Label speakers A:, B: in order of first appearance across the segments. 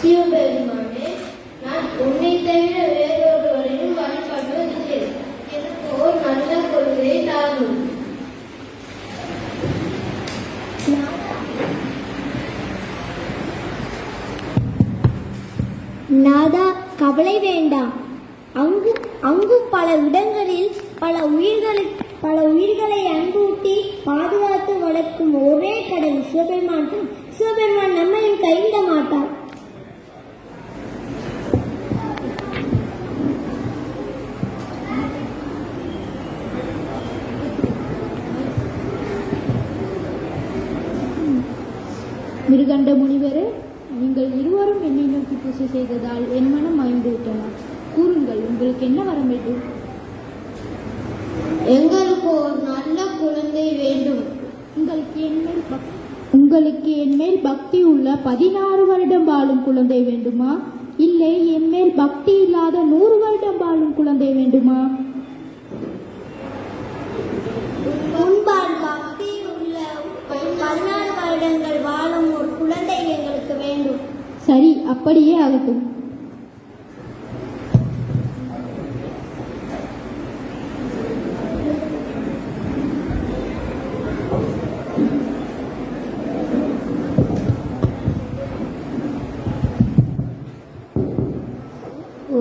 A: சிவபெருமானே, நான் உன்னை தவிர வேறொருவரையும் வழிபடுவதில்லை. எனக்கு ஒரு நல்ல கொள்கையை தாரும்.
B: நாதா, கவலை வேண்டாம். அங்கும் பல இடங்களில் பல உயிர்களை அன்பூட்டி பாதுகாத்து வளர்க்கும் ஒரே கடவுள் சிவபெருமான். சிவபெருமான் நம்மையும் கைவிட மாட்டார்.
C: மிருகண்ட முனிவரே, நீங்கள் இருவரும் என்னை நோக்கி பூசை செய்ததால் என் மனம் மயந்து விட்டன. கூறுங்கள், உங்களுக்கு என்ன வர வேண்டும்?
A: எங்களுக்கு ஒரு நல்ல குழந்தை வேண்டும்.
C: உங்களுக்கு என் மேல் பக்தி உள்ள 16 வருடம் வாழும் குழந்தை வேண்டுமா? இல்லை என் மேல் பக்தி இல்லாத 100 வருடம் வாழும் குழந்தை வேண்டுமா?
B: முன்பால் பக்தி உள்ள 14 வருடங்கள் வாழும் ஒரு குழந்தை எங்களுக்கு வேண்டும்.
C: சரி, அப்படியே ஆகட்டும்.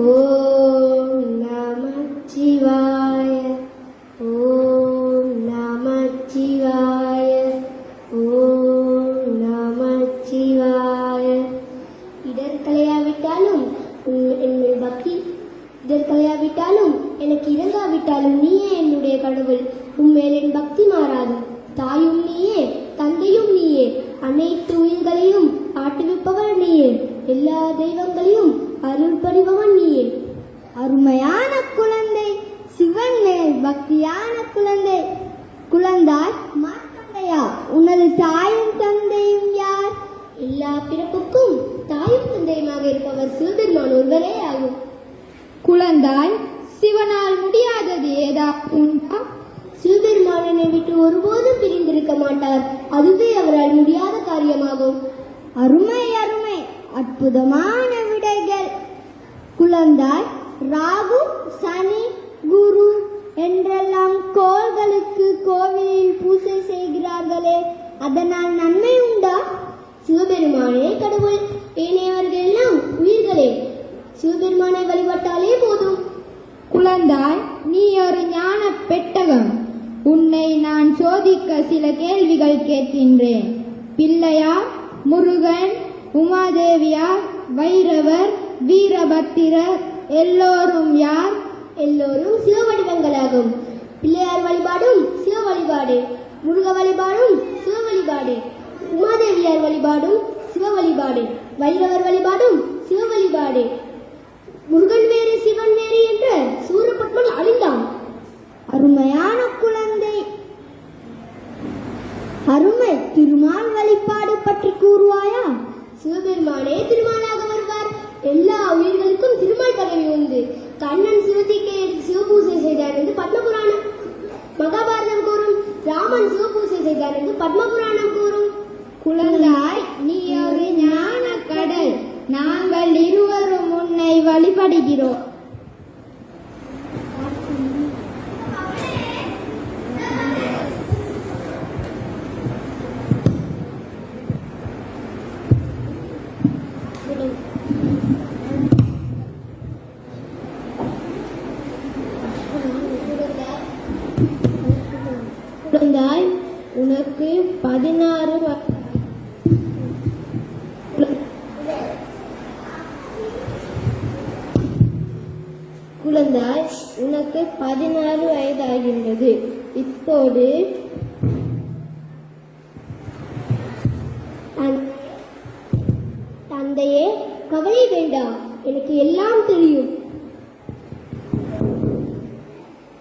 B: ஓம் நமச்சிவாய, ஓம் நமச்சிவாய, ஓம் நமச்சிவாய. இடர்களையாவிட்டாலும் என்னுடைய பக்தி, இடர்களையாவிட்டாலும் எனக்கு இறங்காவிட்டாலும் நீயே என்னுடைய கடவுள். உண்மையில் என் பக்தி மாறாது. தாயும் நீயே, தந்தையும் நீயே, அனைத்து உயிர்களையும் ஆட்டுவிப்பவர் நீயே, எல்லா தெய்வங்களையும் அருள் பறிபவன் நீயே. அருமையான குழந்தை, சிவன் மேல் பக்தியான குழந்தை. குழந்தாய் மார்க்கண்டையா, உனது தாயும் தந்தையும் யார்? எல்லா பிறப்புக்கும் தாயும் தந்தையுமாக இருப்பவர் சிவபெருமான் ஒருவரே ஆகும்.
C: குழந்தாய், சிவனால் முடியாதது ஏதாவது உண்டா?
B: சிவபெருமானை விட்டு ஒருபோதும் பிரிந்திருக்க மாட்டார். அதுவே அவரால் முடியாத காரியமாகும். அருமை அருமை, அற்புதமான விடைகள். குழந்தாய், ராகு, சனி, குரு என்றெல்லாம் கோள்களுக்கு கோவிலில் பூசை செய்கிறார்களே, அதனால் நன்மை உண்டா? சிவபெருமானே கடவுள், ஏனையவர்கள் எல்லாம் உயிர்களே. சிவபெருமானை வழிபட்டாலே போதும்.
C: குழந்தாய், நீ ஒரு ஞான பெட்டகம். உன்னை நான் சோதிக்க சில கேள்விகள் கேட்கின்றேன். பிள்ளையார், முருகன், உமாதேவியார், வைரவர், வீரபத்திரர் எல்லோரும் யார்?
B: எல்லோரும் சிவ வடிவங்களாகும். பிள்ளையார் வழிபாடும் சிவ வழிபாடு, முருக வழிபாடும் சிவ வழிபாடு, உமாதேவியார் வழிபாடும் சிவ வழிபாடு, வைரவர் வழிபாடும் சிவ வழிபாடு. முருகன் வேறு சிவன் வேறு என்ற சூரபத்மன் அழிந்தான். அருமையான குழந்தை, அருமை. திருமால் வழிபாடு பற்றி கூறுவாயா? சிவபெருமானே திருமாலாக வருவார். எல்லா உயிர்களுக்கும் திருமால் பதவி உண்டு. கண்ணன் சிவத்திக்கு சிவபூசை செய்தார் என்று பத்மபுராணம், மகாபாரதம் கூறும். ராமன் சிவபூசை செய்தார் என்று பத்மபுராணம் கூறும்.
C: குழந்தாய், நீ ஒரு ஞான கடல். நாங்கள் இருவரும் உன்னை வழிபடுகிறோம்.
A: குழந்தாய், உனக்கு 16 குழந்தாய், உனக்கு 16 வயதாகின்றது. இப்போது
B: தந்தையே, கவலை வேண்டாம், எனக்கு எல்லாம் தெரியும்.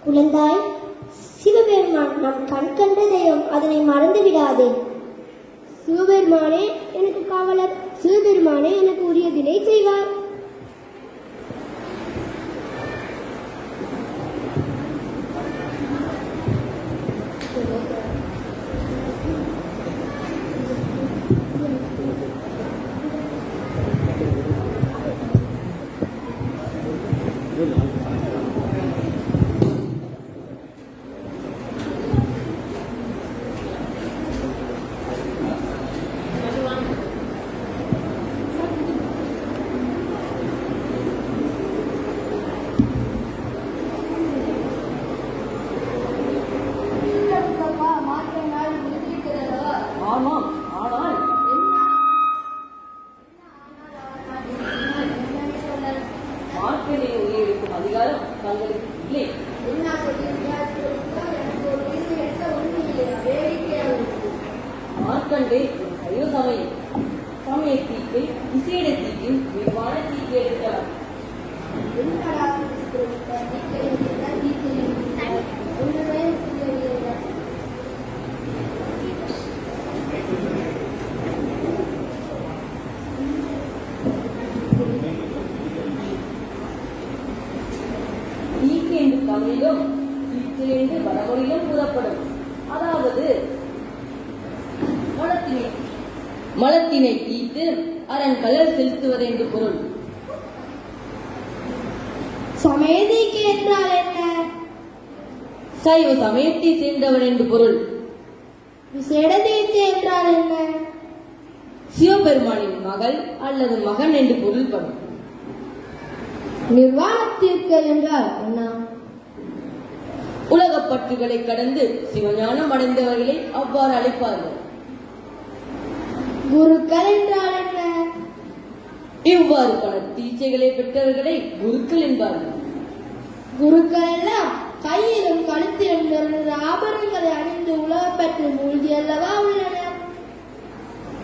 B: குழந்தாய், சிவபெருமான் நம் கண் கண்ட தெய்வம், அதனை மறந்து விடாதே. சிவபெருமானே எனக்கு காவலர். சிவபெருமானே எனக்கு உரியதினை செய்வார்.
D: இதுவே ஒரு சைவ சமயம். சமய தீக்கை விசேட தீக்கை நிர்வாண தீக்கை எடுக்கலாம். தீக்கை என்று தமிழிலும் தீக்கை என்று வடமொழியிலும் கூறப்படும். அதாவது மலத்தினை தீர்த்து அரண் கலர் செலுத்துவது என்று பொருள்.
B: சமயதீக்கு என்றால் என்ன?
D: சைவ சமயத்தை சேர்ந்தவர் என்று பொருள்.
B: விசேட தீக்கு என்றால் என்ன?
D: சிவபெருமானின் மகள் அல்லது மகன் என்று பொருள்படும்.
B: நிர்வாணத்திற்கு என்றால் என்ன?
D: உலகப் பற்றுகளை கடந்து சிவஞானம் அடைந்தவர்களை அவ்வாறு அழைப்பார்கள்.
B: குருக்கள் என்றால் என்ன?
D: இவ்வாறு பல தீட்சைகளை பெற்றவர்களை குருக்கள் என்பார்கள்.
B: குருக்கள் எல்லாம் கையிலும் கழுத்திலும் நிறைந்த ஆபரணங்களை அணிந்து உலகப் பற்று மூழ்கி அல்லவா உள்ளனர்.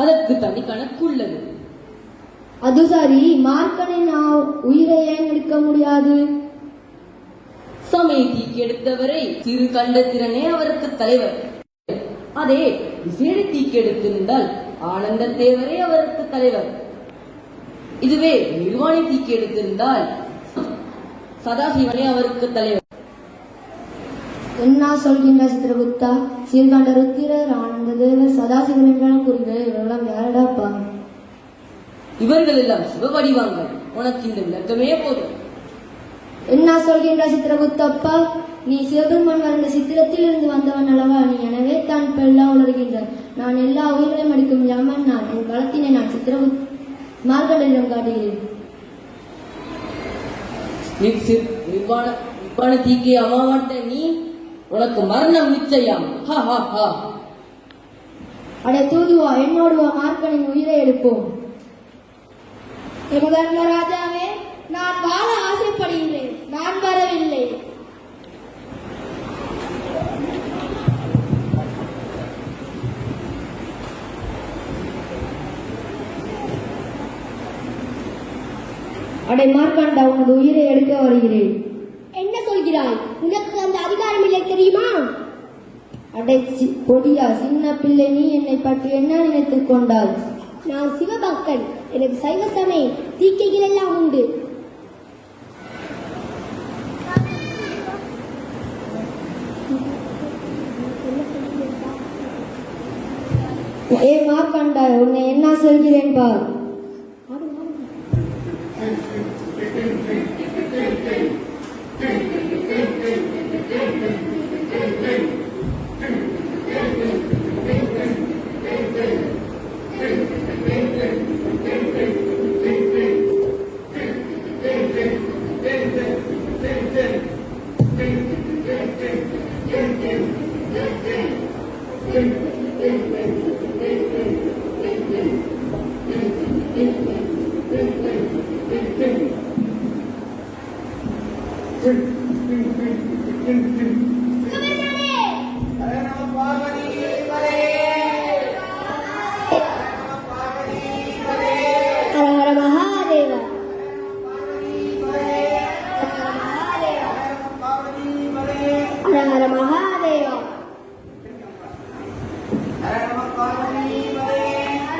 D: அதற்கு தனி கணக்கு உள்ளது.
B: அது சரி, மார்க்கனின் உயிரை ஏன் எடுக்க முடியாது?
D: சமய தீக்கு எடுத்தவரை சிறு கண்ட திறனே அவருக்கு தலைவர். அதே விசேட தீக்கு எடுத்திருந்தால் ஆனந்த தேவரே அவருக்கு தலைவர். இதுவே நிர்வாண தீக்கு எடுத்திருந்தால் சதாசிவனே அவருக்கு தலைவர்.
B: என்ன சொல்கின்ற சித்திரகுப்தா? சீர்காண்ட ருத்திரர், ஆனந்த தேவர், சதாசிவன் என்றாலும் கூறுகிறது. இவரெல்லாம் யாரடாப்பா?
D: இவர்கள் எல்லாம் சிவவடிவாங்கள். உனக்கு இந்த விளக்கமே போதும்.
B: என்ன சொல்கின்ற சித்திரகுப்தப்பா? நீ சிவபெருமான் வரைந்த சித்திரத்தில் இருந்து வந்தவன் அல்லவா? நீ எனவே தான் பெல்லாம் உணர்கின்ற. நான் எல்லா உயிர்களையும் அடிக்கும் யமன். நான் என் களத்தினை நான் மார்கண்டிடம் காட்டுகிறேன்.
D: நிர்வாண தீக்கை அமாவாட்ட நீ, உனக்கு மரணம் நிச்சயம்.
B: அடே தூதுவா, என்னோடு மார்க்கனின் உயிரை எடுப்போம். ராஜாவே, நான் வாழ ஆசைப்படுகிறேன். நான் வரவில்லை. அடே மார்க்கண்டா, உனது உயிரை எடுக்க வருகிறேன். என்ன சொல்கிறாய்? உனக்கு அந்த அதிகாரம் இல்லை தெரியுமா? அடே பொடியா, சின்ன பிள்ளை, நீ என்னை பற்றி என்ன நினைத்துக் கொண்டாய்? நான் சிவபக்தன். எனக்கு சைவ சமய தீக்கைகள் எல்லாம் உண்டு. ஏ மார்க்கண்டா, உன்னை என்ன சொல்கிறேன் பார்.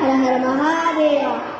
B: Hara Hara Mahadeva.